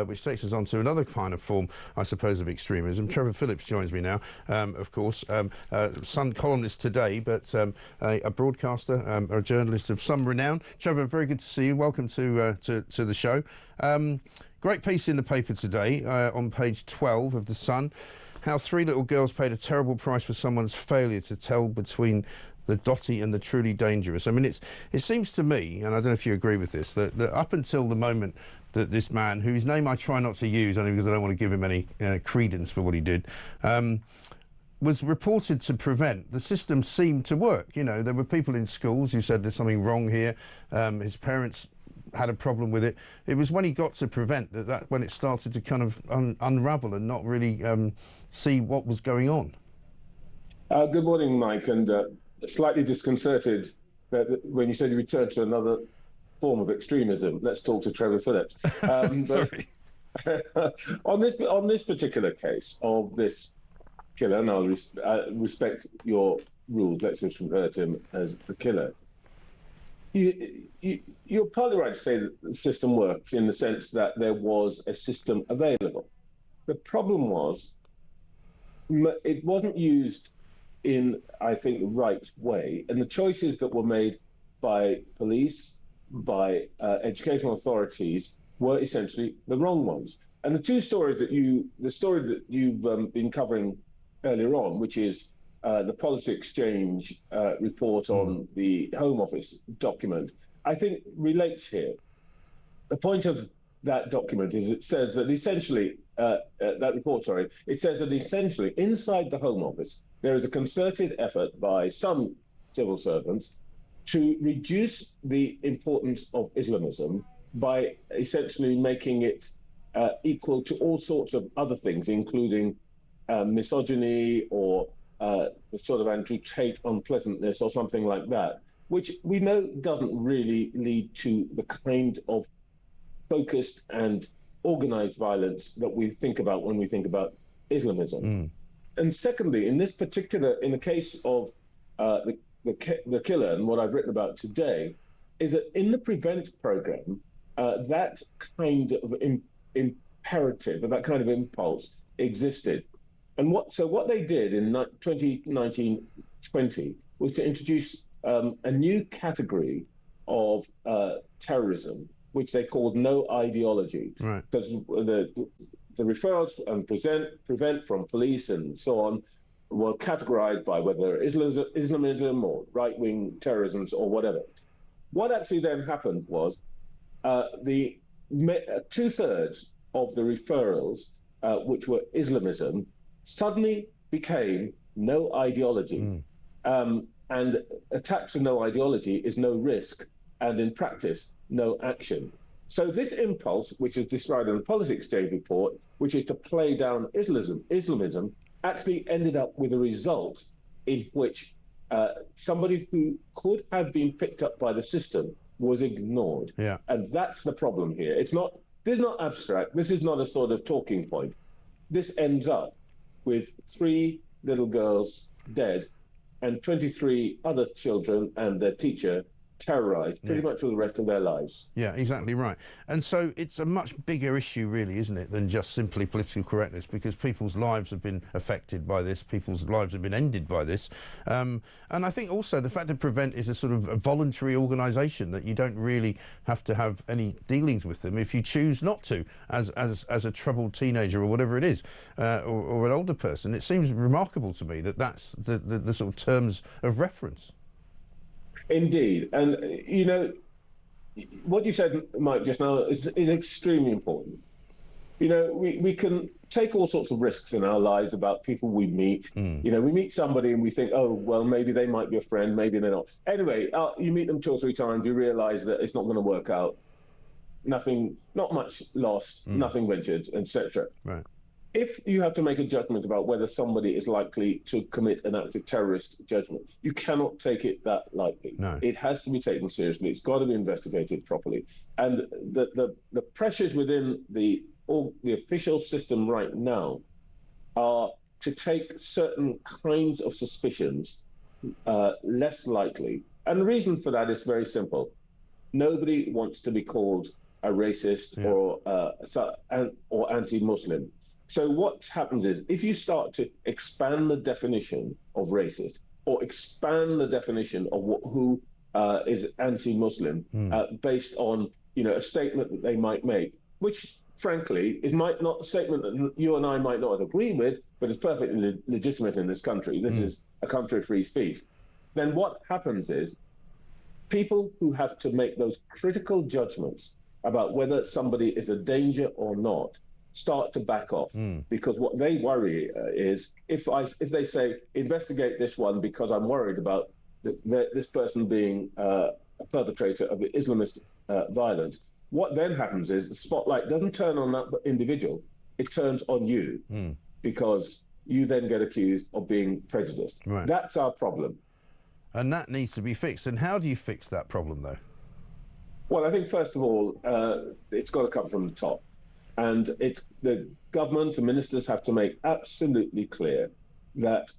which takes us on to another kind of form, I suppose, of extremism. Trevor Phillips joins me now, of course, Sun columnist today, but a broadcaster, a journalist of some renown. Trevor, very good to see you. Welcome to the show. Great piece in the paper today on page 12 of the Sun. How 3 little girls paid a terrible price for someone's failure to tell between the dotty and the truly dangerous. I mean, it seems to me, and I don't know if you agree with this, that up until the moment that this man, whose name I try not to use, only because I don't want to give him any credence for what he did, was reported to prevent, the system seemed to work. You know, there were people in schools who said there's something wrong here. His parents had a problem with it. It was when he got to prevent that when it started to kind of unravel and not really see what was going on. Good morning, Mike, and slightly disconcerted that when you said you returned to another form of extremism. Let's talk to Trevor Phillips. Sorry. on this particular case of this killer, and I'll respect your rules. Let's just refer to him as the killer. You're partly right to say that the system works in the sense that there was a system available. The problem was it wasn't used in, I think, the right way. And the choices that were made by police, by educational authorities, were essentially the wrong ones. And the story that you've been covering earlier on, which is the Policy Exchange report on the Home Office document, I think relates here. The point of that document is it says that essentially, it says that essentially inside the Home Office, there is a concerted effort by some civil servants to reduce the importance of Islamism by essentially making it equal to all sorts of other things, including misogyny or the sort of anti-Tate unpleasantness or something like that, which we know doesn't really lead to the kind of focused and organized violence that we think about when we think about Islamism. And secondly, in the case of the killer, and what I've written about today, is that in the PREVENT program, that kind of imperative, that kind of impulse existed. And what they did in 2019-20 was to introduce a new category of terrorism, which they called no ideology. Right. Because the referrals and prevent from police and so on were categorized by whether Islamism or right-wing terrorism or whatever. What actually then happened was the 2/3 of the referrals, which were Islamism, suddenly became no ideology. And attached to no ideology is no risk, and in practice, no action. So this impulse, which is described in the Policy Exchange report, which is to play down Islamism, actually ended up with a result in which somebody who could have been picked up by the system was ignored. Yeah. And that's the problem here. This is not abstract. This is not a sort of talking point. This ends up with 3 little girls dead and 23 other children and their teacher terrorized pretty much for the rest of their lives. Yeah, exactly right. And so it's a much bigger issue, really, isn't it, than just simply political correctness, because people's lives have been affected by this, people's lives have been ended by this. And I think also the fact that PREVENT is a sort of a voluntary organisation, that you don't really have to have any dealings with them if you choose not to, as a troubled teenager or whatever it is, or an older person. It seems remarkable to me that that's the sort of terms of reference. Indeed. And, you know, what you said, Mike, just now is extremely important. You know, we can take all sorts of risks in our lives about people we meet. You know, we meet somebody and we think, oh, well, maybe they might be a friend, maybe they're not. Anyway, you meet them 2 or 3 times, you realize that it's not going to work out. Not much lost, nothing ventured, etc. Right. If you have to make a judgment about whether somebody is likely to commit an act of terrorist judgment, you cannot take it that lightly. No. It has to be taken seriously. It's got to be investigated properly. And the pressures within the official system right now are to take certain kinds of suspicions less lightly. And the reason for that is very simple. Nobody wants to be called a racist or anti-Muslim. So what happens is, if you start to expand the definition of racist, or expand the definition of who is anti-Muslim based on a statement that they might make, which frankly is might not a statement that you and I might not agree with, but it's perfectly legitimate in this country. This is a country of free speech. Then what happens is, people who have to make those critical judgments about whether somebody is a danger or not start to back off, because what they worry is, if they say, investigate this one because I'm worried about this person being a perpetrator of Islamist violence, what then happens is the spotlight doesn't turn on that individual, it turns on you, because you then get accused of being prejudiced. Right. That's our problem. And that needs to be fixed. And how do you fix that problem, though? Well, I think, first of all, it's got to come from the top. And the government, the ministers have to make absolutely clear that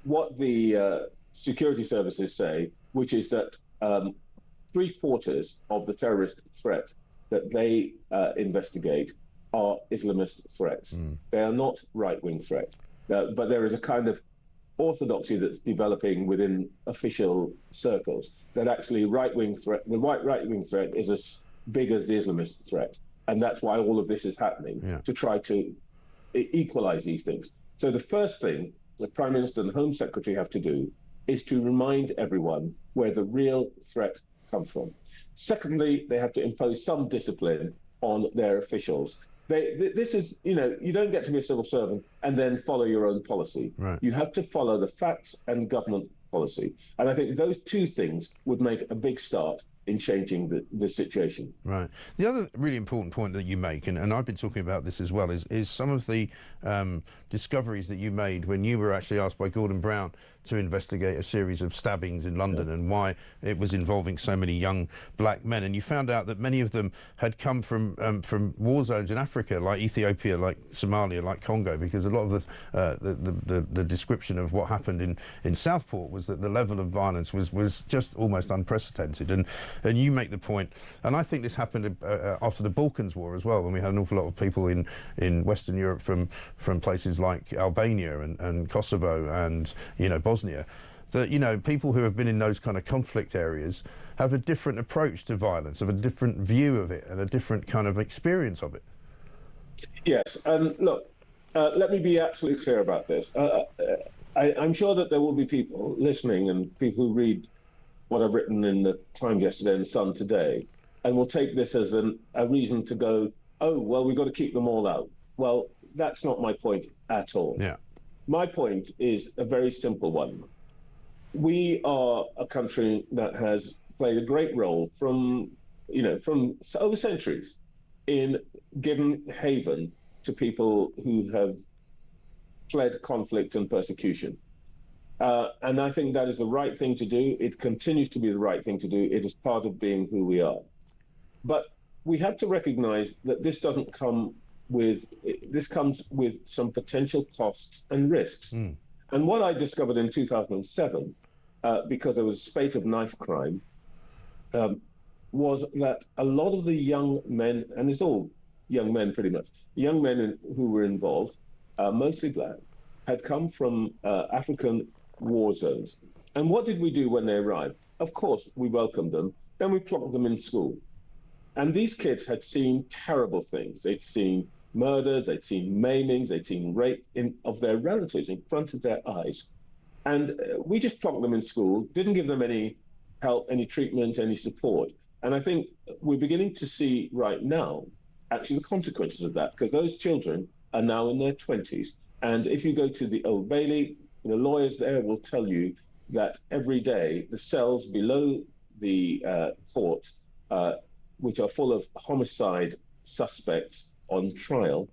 what the security services say, which is that 3/4 of the terrorist threat that they investigate are Islamist threats. They are not right-wing threats. But there is a kind of orthodoxy that's developing within official circles that actually the right-wing threat is as big as the Islamist threat. And that's why all of this is happening, to try to equalize these things. So the first thing the Prime Minister and the Home Secretary have to do is to remind everyone where the real threat comes from. Secondly, they have to impose some discipline on their officials. This is, you don't get to be a civil servant and then follow your own policy. Right. You have to follow the facts and government policy. And I think those two things would make a big start in changing the situation. Right. The other really important point that you make, and I've been talking about this as well, is some of the discoveries that you made when you were actually asked by Gordon Brown to investigate a series of stabbings in London and why it was involving so many young black men. And you found out that many of them had come from war zones in Africa, like Ethiopia, like Somalia, like Congo, because a lot of the description of what happened in Southport was that the level of violence was just almost unprecedented. And you make the point, and I think this happened after the Balkans War as well, when we had an awful lot of people in Western Europe from places like Albania and Kosovo and Bosnia, that people who have been in those kind of conflict areas have a different approach to violence, have a different view of it, and a different kind of experience of it. Yes, and look, let me be absolutely clear about this. I'm sure that there will be people listening and people who read what I've written in the Times yesterday and the Sun today, and will take this as a reason to go, oh, well, we've got to keep them all out. Well, that's not my point at all. Yeah. My point is a very simple one. We are a country that has played a great role from over centuries in giving haven to people who have fled conflict and persecution. And I think that is the right thing to do. It continues to be the right thing to do. It is part of being who we are. But we have to recognize that this comes with some potential costs and risks. And what I discovered in 2007, because there was a spate of knife crime, was that a lot of the young men, and it's all young men pretty much, young men who were involved, mostly black, had come from African war zones. And what did we do when they arrived? Of course, we welcomed them. Then we plonked them in school. And these kids had seen terrible things. They'd seen murders, they'd seen maimings, they'd seen rape of their relatives in front of their eyes. And we just plonked them in school, didn't give them any help, any treatment, any support. And I think we're beginning to see right now actually the consequences of that, because those children are now in their 20s. And if you go to the Old Bailey, the lawyers there will tell you that every day the cells below the court, which are full of homicide suspects on trial,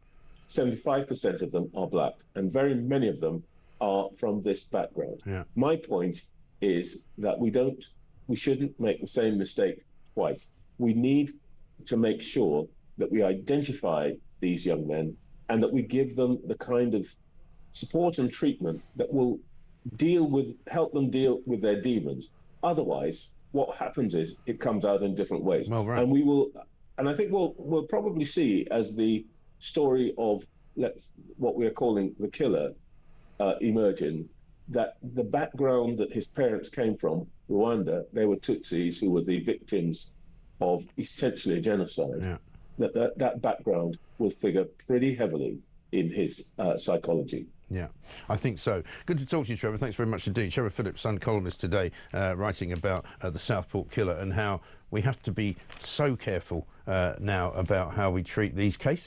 75% of them are black, and very many of them are from this background. Yeah. My point is that we shouldn't make the same mistake twice. We need to make sure that we identify these young men and that we give them the kind of support and treatment that will help them deal with their demons. Otherwise, what happens is it comes out in different ways. Well, right. And we will And I think we'll probably see as the story of what we are calling the killer emerging, that the background that his parents came from, Rwanda, they were Tutsis who were the victims of essentially a genocide. Yeah. That background will figure pretty heavily in his psychology. Yeah, I think so. Good to talk to you, Trevor. Thanks very much indeed. Trevor Phillips, Sun columnist today, writing about the Southport killer and how we have to be so careful now about how we treat these cases.